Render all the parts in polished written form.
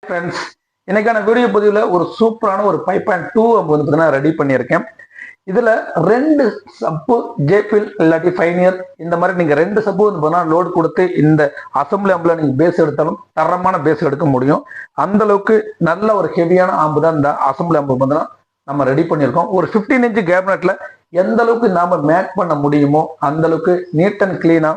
Friends, இன்னைக்கான video பதிவில் ஒரு சூப்பரான ஒரு 5.2 வந்து ரெடி பண்ணியிருக்கேன். இதுல 2 சப்பு ஜேபில் இல்லாட்டி ஃபைனியர் இந்த மாதிரி நீங்க 2 சப்பு வந்து லோடு கொடுத்து இந்த அசம்பிளி ஆம்புல நீங்க பேஸ் எடுத்தாலும் தரமான பேஸ் எடுக்க முடியும். அந்த அளவுக்கு நல்ல ஒரு ஹெவியான ஆம்பு தான் இந்த அசம்பிளி ஆம்பு வந்து நம்ம ரெடி பண்ணியிருக்கோம். ஒரு 15 இன்ச் கேபினெட்ல எந்த அளவுக்கு நாம மேக் பண்ண முடியுமோ அந்த அளவுக்கு நீட் அண்ட் கிளீனா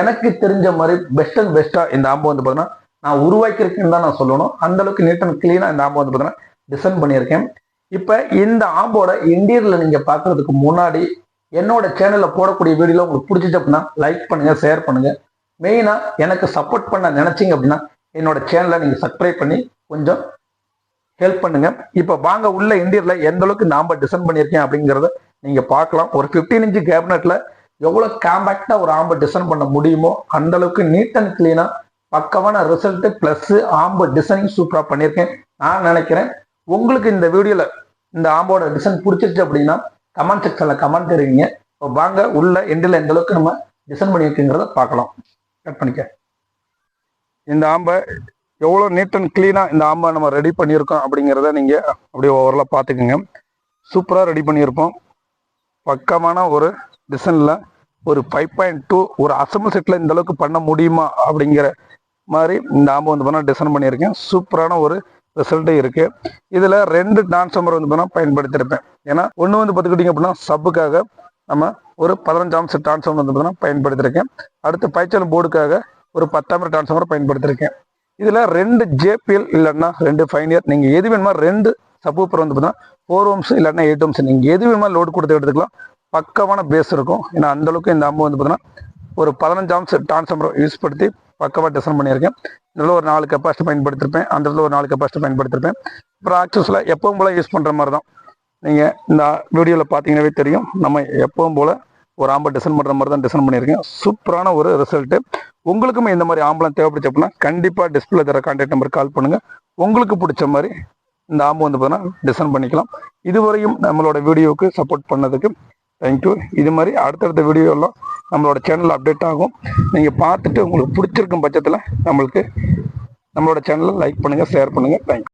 எனக்கு தெரிஞ்ச மாதிரி பெஸ்ட் அண்ட் பெஸ்டா இந்த ஆம்பு வந்து பார்த்தீங்கன்னா நான் உருவாக்கியிருக்கேன்னு தான் நான் சொல்லணும். அந்த அளவுக்கு நீட் அண்ட் கிளீனா இந்த ஆம்பு வந்து பார்த்தீங்கன்னா டிசைன் பண்ணியிருக்கேன். இப்ப இந்த ஆம்போட இன்டீரியர்ல நீங்க பாக்குறதுக்கு முன்னாடி என்னோட சேனல்ல போடக்கூடிய வீடியோ உங்களுக்கு பிடிச்சிச்சு அப்படின்னா லைக் பண்ணுங்க, ஷேர் பண்ணுங்க. மெயினா எனக்கு சப்போர்ட் பண்ண நினைச்சீங்க அப்படின்னா என்னோட சேனலை நீங்க சப்ஸ்கிரைப் பண்ணி கொஞ்சம் ஹெல்ப் பண்ணுங்க. இப்ப வாங்க உள்ள இன்டீரியர்ல எந்த அளவுக்கு நாம டிசைன் பண்ணியிருக்கேன் அப்படிங்கிறத நீங்க பார்க்கலாம். ஒரு 15 இன்ச் கேபினெட்ல எவ்வளவு காம்பேக்டா ஒரு ஆம்பை டிசைன் பண்ண முடியுமோ அந்த அளவுக்கு நீட் அண்ட் கிளீனா பக்கமான ரிசல்ட் பிளஸ் ஆம்பு டிசைனிங் சூப்பரா பண்ணியிருக்கேன் நான் நினைக்கிறேன். உங்களுக்கு இந்த வீடியோல இந்த ஆம்போட டிசைன் பிடிச்சிருச்சு அப்படின்னா கமெண்ட் செக்ஷன்ல கமெண்ட் தெரிவிங்க. வாங்க உள்ள எண்டில் எந்த அளவுக்கு நம்ம டிசைன் பண்ணியிருக்குங்கிறத பார்க்கலாம். கட் பண்ணிக்க. இந்த ஆம்பை எவ்வளோ நீட் அண்ட் கிளீனா இந்த ஆம்பை நம்ம ரெடி பண்ணியிருக்கோம் அப்படிங்கிறத நீங்க அப்படியே ஓவரலா பார்த்துக்குங்க. சூப்பராக ரெடி பண்ணியிருப்போம். பக்கமான ஒரு டிசைன்ல ஒரு 5.2 ஒரு அசம்பிள் செட்ல இந்த அளவுக்கு பண்ண முடியுமா அப்படிங்கிற மாதிரி இந்த ஆம்பை வந்து பண்ணா டிசைன் பண்ணியிருக்கேன். சூப்பரான ஒரு ரிசல்ட் இருக்கு. இதுல 2 டிரான்ஸ்ஃபார்மர் வந்து பண்ணா பயன்படுத்தியிருப்பேன். ஏன்னா ஒன்று வந்து பார்த்துக்கிட்டீங்க அப்படின்னா சப்புக்காக நம்ம ஒரு 15 ஆம்ஸ் டிரான்ஸ்ஃபார்மர் வந்து பார்த்தீங்கன்னா பயன்படுத்தியிருக்கேன். அடுத்து பைச்சல் போர்டுக்காக ஒரு 10 ஆம்பர் டிரான்ஸ்ஃபார்மர் பயன்படுத்தியிருக்கேன். இதுல 2 ஜேபிஎல் இல்லைன்னா 2 ஃபைனியர் நீங்க எது வேணுமா 2 சப்பூப்பர் வந்து பார்த்தீங்கன்னா 4 ஓம்ஸ் இல்லைன்னா 8 ஓம்ஸ் நீங்க எது வேணுமா லோடு கொடுத்து எடுத்துக்கலாம். பக்கமான பேஸ் இருக்கும். ஏன்னா அந்த அளவுக்கு இந்த ஆம்பு வந்து பார்த்தீங்கன்னா ஒரு 15 ஆம்ஸ் டிரான்ஸ்ஃபார்மர் யூஸ் படுத்தி பக்கமாக டிசைன் பண்ணியிருக்கேன். இதில் ஒரு 4 கெப்பாசிட்டி பயன்படுத்திருப்பேன். அந்த இடத்துல ஒரு 4 கெப்பாசிட்டி பயன்படுத்திருப்பேன். அப்புறம் ஆக்சஸில் எப்பவும் போல் யூஸ் பண்ணுற மாதிரி தான். நீங்கள் இந்த வீடியோவில் பார்த்தீங்கன்னாவே தெரியும் நம்ம எப்பவும் போல் ஒரு ஆம்பை டிசைன் பண்ணுற மாதிரி தான் டிசைன் பண்ணியிருக்கேன். சூப்பரான ஒரு ரிசல்ட்டு. உங்களுக்குமே இந்த மாதிரி ஆம்பளம் தேவைப்படுச்சு அப்படின்னா கண்டிப்பாக டிஸ்பிளே தர கான்டாக்ட் நம்பர் கால் பண்ணுங்கள். உங்களுக்கு பிடிச்ச மாதிரி இந்த ஆம்பு வந்து பார்த்தீங்கன்னா டிசைன் பண்ணிக்கலாம். இதுவரையும் நம்மளோட வீடியோவுக்கு சப்போர்ட் பண்ணதுக்கு தேங்க்யூ. இது மாதிரி அடுத்தடுத்த வீடியோலாம் நம்மளோட சேனலில் அப்டேட் ஆகும். நீங்கள் பார்த்துட்டு உங்களுக்கு பிடிச்சிருக்கும் பட்சத்தில் நம்மளோட சேனலை லைக் பண்ணுங்கள், ஷேர் பண்ணுங்கள். தேங்க்யூ.